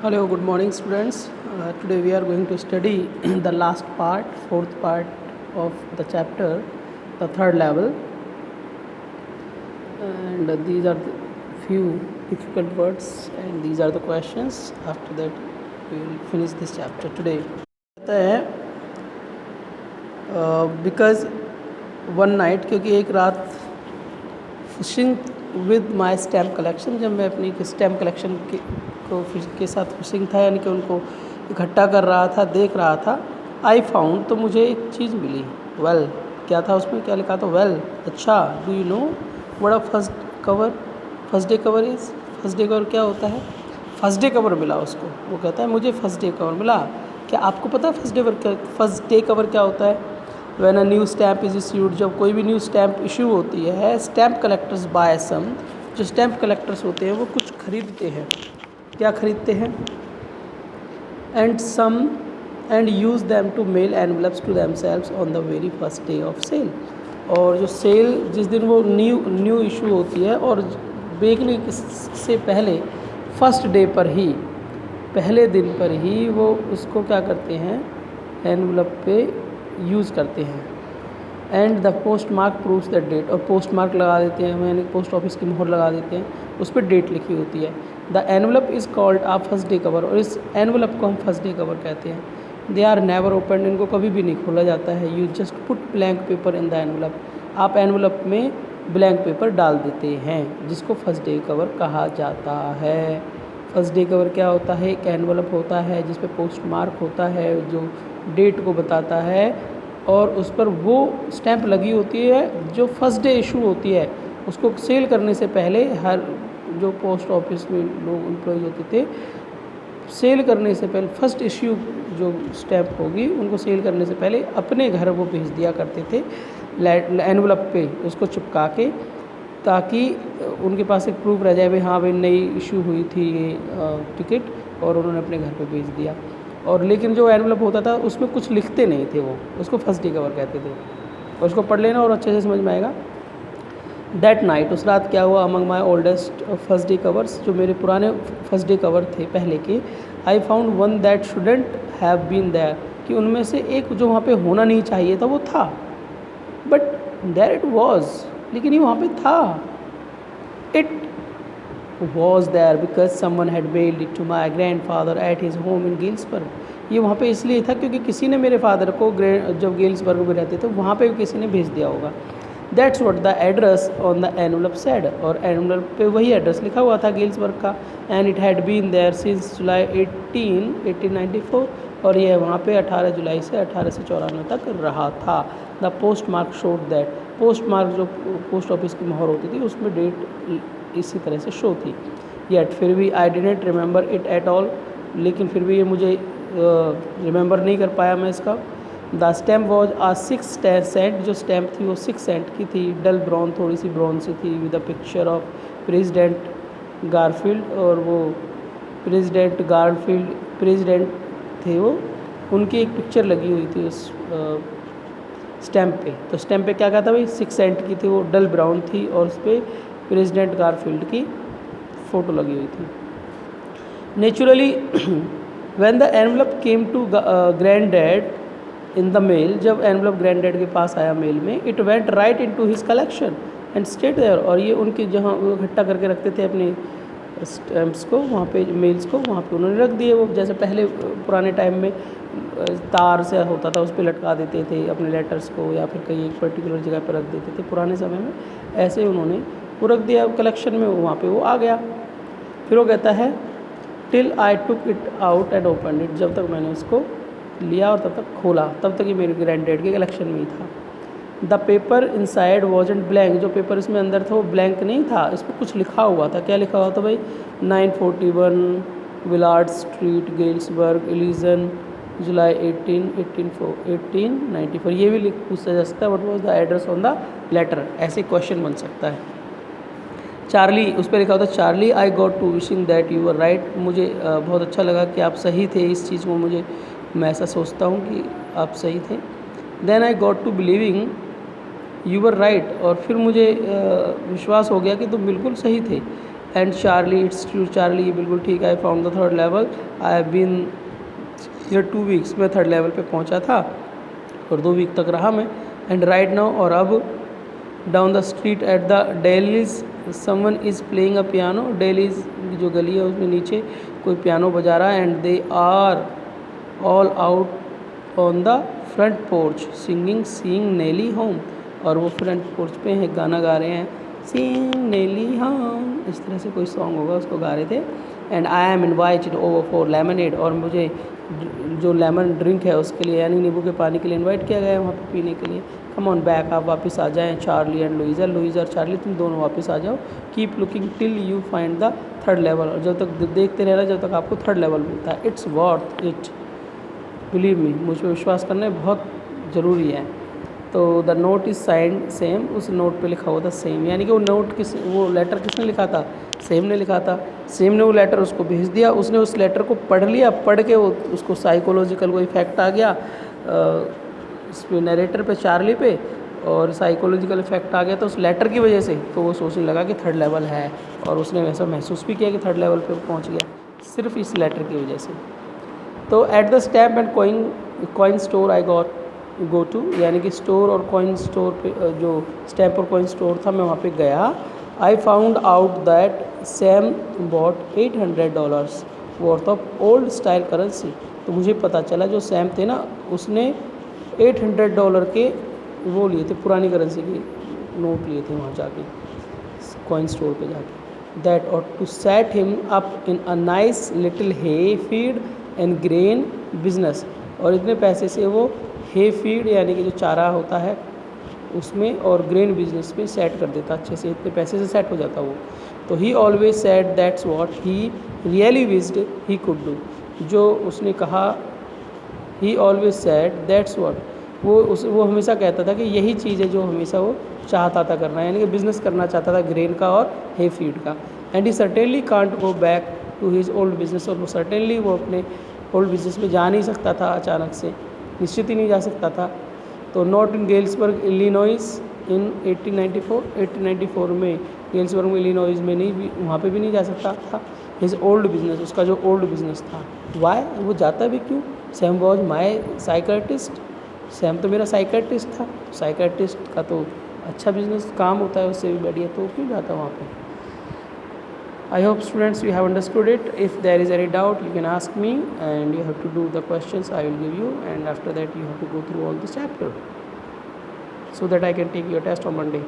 Hello, good morning, students. Today we are going to study the last part, fourth part of the chapter, the third level. And these are the few difficult words, and these are the questions. After that, we will finish this chapter today. कहता है because one night, क्योंकि एक रात fishing with my stamp collection, जब मैं अपनी stamp collection के साथ फिशिंग था, यानी कि उनको इकट्ठा कर रहा था, देख रहा था। आई फाउंड, तो मुझे एक चीज़ मिली। वेल, क्या था उसमें, क्या लिखा था? वेल, अच्छा। Do you know what a first day cover is? First day cover क्या होता है? फर्स्ट डे कवर मिला उसको। वो कहता है मुझे फर्स्ट डे कवर मिला। क्या आपको पता है फर्स्ट डे कवर क्या होता है? When a new stamp is issued, जब कोई भी न्यू स्टैम्प इशू होती है, स्टैम्प कलेक्टर्स बाय सम, जो स्टैम्प कलेक्टर्स होते हैं वो कुछ खरीदते हैं। क्या खरीदते हैं? And use them to mail envelopes to themselves on the very first day of sale. और जो सेल जिस दिन वो न्यू इशू होती है, और बेचने से पहले फर्स्ट डे पर ही, पहले दिन पर ही वो उसको क्या करते हैं, एनवलप पे यूज़ करते हैं। And the postmark proves the date, और पोस्ट मार्क लगा देते हैं, यानी पोस्ट ऑफिस की मोहर लगा देते हैं, उस पर डेट लिखी होती है। The envelope is called a first day cover, और इस एनवलप को हम फर्स्ट डे कवर कहते हैं। दे आर नेवर ओपन, इनको कभी भी नहीं खोला जाता है। You just put blank paper in the envelope, आप एनवलप में ब्लैंक पेपर डाल देते हैं, जिसको फर्स्ट डे कवर कहा जाता है। फर्स्ट डे कवर क्या होता है? एक एनवलप होता है जिस पे पोस्ट मार्क होता है, जो डेट को बताता है, और उस पर वो स्टैंप लगी होती है जो फर्स्ट डे इशू होती है। उसको सेल करने से पहले हर जो पोस्ट ऑफिस में लोग एम्प्लॉय होते थे, सेल करने से पहले फर्स्ट इश्यू जो स्टैम्प होगी, उनको सेल करने से पहले अपने घर वो भेज दिया करते थे एनवलप पे उसको चिपका के, ताकि उनके पास एक प्रूफ रह जाए भाई हाँ भाई नई इशू हुई थी ये टिकट, और उन्होंने अपने घर पे भेज दिया। और लेकिन जो एनवलप होता था उसमें कुछ लिखते नहीं थे, वो उसको फर्स्ट डे कवर कहते थे। और उसको पढ़ लेना और अच्छे से समझ में आएगा। दैट नाइट, उस रात क्या हुआ, among my oldest first day covers, जो मेरे पुराने फर्स्ट डे कवर थे पहले के, I found one that shouldn't have been there, कि उनमें से एक जो वहाँ पे होना नहीं चाहिए था वो था। बट देयर इट वॉज, लेकिन ये वहाँ पे था। It was there because someone had mailed it to my grandfather at his home in Gilsberg. ये वहाँ पे इसलिए था क्योंकि किसी ने मेरे फादर को जब गिल्सबर्ग में रहते थे वहाँ पे किसी ने भेज दिया होगा। That's what the address on the envelope said, और एनवलप पे वही एड्रेस लिखा हुआ था गिल्सबर्ग का। And it had been there since July 1894, और ये वहाँ पे 18 जुलाई से 1894 तक रहा था। The post mark showed that, post mark जो पोस्ट ऑफिस की मोहर होती थी उसमें डेट इसी तरह से शो थी। येट, फिर भी I didn't remember it at all, लेकिन फिर भी ये मुझे रिमेंबर नहीं कर पाया मैं इसका। The stamp was a 6 cent, जो स्टैम्प थी वो 6 सेंट की थी, डल ब्राउन, थोड़ी सी ब्राउन सी थी, with a picture of president Garfield, और वो प्रेसिडेंट थे वो, उनकी एक पिक्चर लगी हुई थी उस स्टैम्प पे। तो स्टैम्प पे क्या कहा था भाई, 6 सेंट की थी, वो डल ब्राउन थी, और उस पर प्रेसिडेंट गारफील्ड की फ़ोटो लगी हुई थी। Naturally when the envelope came to grandad in the mail, जब एनवलप ग्रैंड डैड के पास आया मेल में, it went right into his collection and stayed there, और ये उनके जहाँ वो इकट्ठा करके रखते थे अपने स्टैम्प्स को, वहाँ पे मेल्स को वहाँ पे उन्होंने रख दिए। वो जैसे पहले पुराने टाइम में तार से होता था, उस पर लटका देते थे अपने लेटर्स को, या फिर कहीं एक पर्टिकुलर जगह पर रख देते थे पुराने समय में, ऐसे उन्होंने वो रख दिया कलेक्शन में, वहाँ पे वो आ गया। फिर वो कहता है till I took it out and open it, जब तक मैंने उसको लिया और तब तक खोला, तब तक ये मेरे ग्रैंड डैड के कलेक्शन में ही था। The paper inside wasn't blank, जो पेपर इसमें अंदर था वो ब्लैंक नहीं था, इस पर कुछ लिखा हुआ था। क्या लिखा हुआ था भाई? 941 विलार्ड स्ट्रीट, गेल्सबर्ग, इलीजन, जुलाई 1894। ये भी पूछा जा सकता है, what was the address on the letter, ऐसे क्वेश्चन बन सकता है। चार्ली, उस पर लिखा होता है Charlie I got to wishing that you were right, मुझे बहुत अच्छा लगा कि आप सही थे, इस चीज़ को मुझे, मैं ऐसा सोचता हूँ कि आप सही थे। Then I got to believing you were right, और फिर मुझे विश्वास हो गया कि तुम बिल्कुल सही थे। And Charlie, it's true Charlie, बिल्कुल ठीक, I found the third level, I have been here 2 weeks, मैं थर्ड लेवल पे पहुंचा था और 2 वीक तक रहा मैं। एंड राइट नाउ, और अब down the street at the dailies someone is playing a piano, dailies जो गली है उसमें नीचे कोई पियानो बजा रहा है। And they are all out on the front porch singing seeing Nellie home, और वो फ्रंट पोर्च पे हैं गाना गा रहे हैं, सीइंग नेली होम, इस तरह से कोई सॉन्ग होगा उसको गा रहे थे। And I am invited over for lemonade, और मुझे जो लेमन ड्रिंक है उसके लिए यानी नींबू के पानी के लिए इनवाइट किया गया है वहाँ पे पीने के लिए। कम ऑन बैक, आप वापस आ जाएं, चार्ली एंड लुइजा, लुइजा और चार्ली तुम दोनों वापस आ जाओ। Keep looking till you find the third level, और जब तक देखते रहना जब तक आपको थर्ड लेवल मिलता है। It's worth it, believe me, मुझ पर विश्वास करना बहुत ज़रूरी है। तो the note is signed same, उस नोट पे लिखा हुआ था सेम, यानी कि वो लेटर किसने लिखा था, सेम ने लिखा था। सेम ने वो लेटर उसको भेज दिया, उसने उस लेटर को पढ़ लिया, पढ़ के वो उसको साइकोलॉजिकल कोई इफेक्ट आ गया इस पे नरेटर पे, चार्ली पे, और साइकोलॉजिकल इफेक्ट आ गया तो उस लेटर की वजह से, तो वो सोचने लगा कि थर्ड लेवल है, और उसने वैसा महसूस भी किया कि थर्ड लेवल पे पहुंच गया सिर्फ इस लेटर की वजह से। तो at the stamp and coin store I go to, यानी कि स्टोर और कॉइन स्टोर पे, जो स्टैम्प और कॉइन स्टोर था मैं वहाँ पे गया। I found out that Sam bought $800 worth of old style currency, तो मुझे पता चला जो सैम थे ना उसने $800 के वो लिए थे, पुरानी करेंसी के नोट लिए थे वहाँ जाके कॉइन स्टोर पे जाके। That ought to set him up in a nice little hay feed and grain business, और इतने पैसे से वो हे फीड यानी कि जो चारा होता है उसमें और ग्रेन बिजनेस में सेट कर देता अच्छे से, इतने पैसे से सेट हो जाता वो। तो ही always said that's what he really wished he could do, जो उसने कहा, ही ऑलवेज सेड दैट्स व्हाट, वो हमेशा कहता था कि यही चीज़ है जो हमेशा वो चाहता था करना, यानी कि बिज़नेस करना चाहता था ग्रेन का और हे फीड का। And he certainly can't go back to his old business, और वो सर्टेनली वो अपने ओल्ड बिजनेस में जा नहीं सकता था अचानक से, निश्चित ही नहीं जा सकता था। तो नॉट इन गेल्सबर्ग इलिनॉइस इन 1894 में गेल्सबर्ग में इलिनॉइस में नहीं भी, वहाँ पे भी नहीं जा सकता था। हिज ओल्ड बिजनेस, उसका जो ओल्ड बिजनेस था, वाई, वो जाता भी क्यों, Sam was my psychiatrist, Sam तो मेरा साइकेट्रिस्ट था, साइकेट्रिस्ट का तो अच्छा बिजनेस काम होता है उससे भी बढ़िया, तो क्यों जाता वहाँ पे। I hope students you have understood it. If there is any doubt you can ask me and you have to do the questions I will give you, and after that you have to go through all the chapter so that I can take your test on Monday.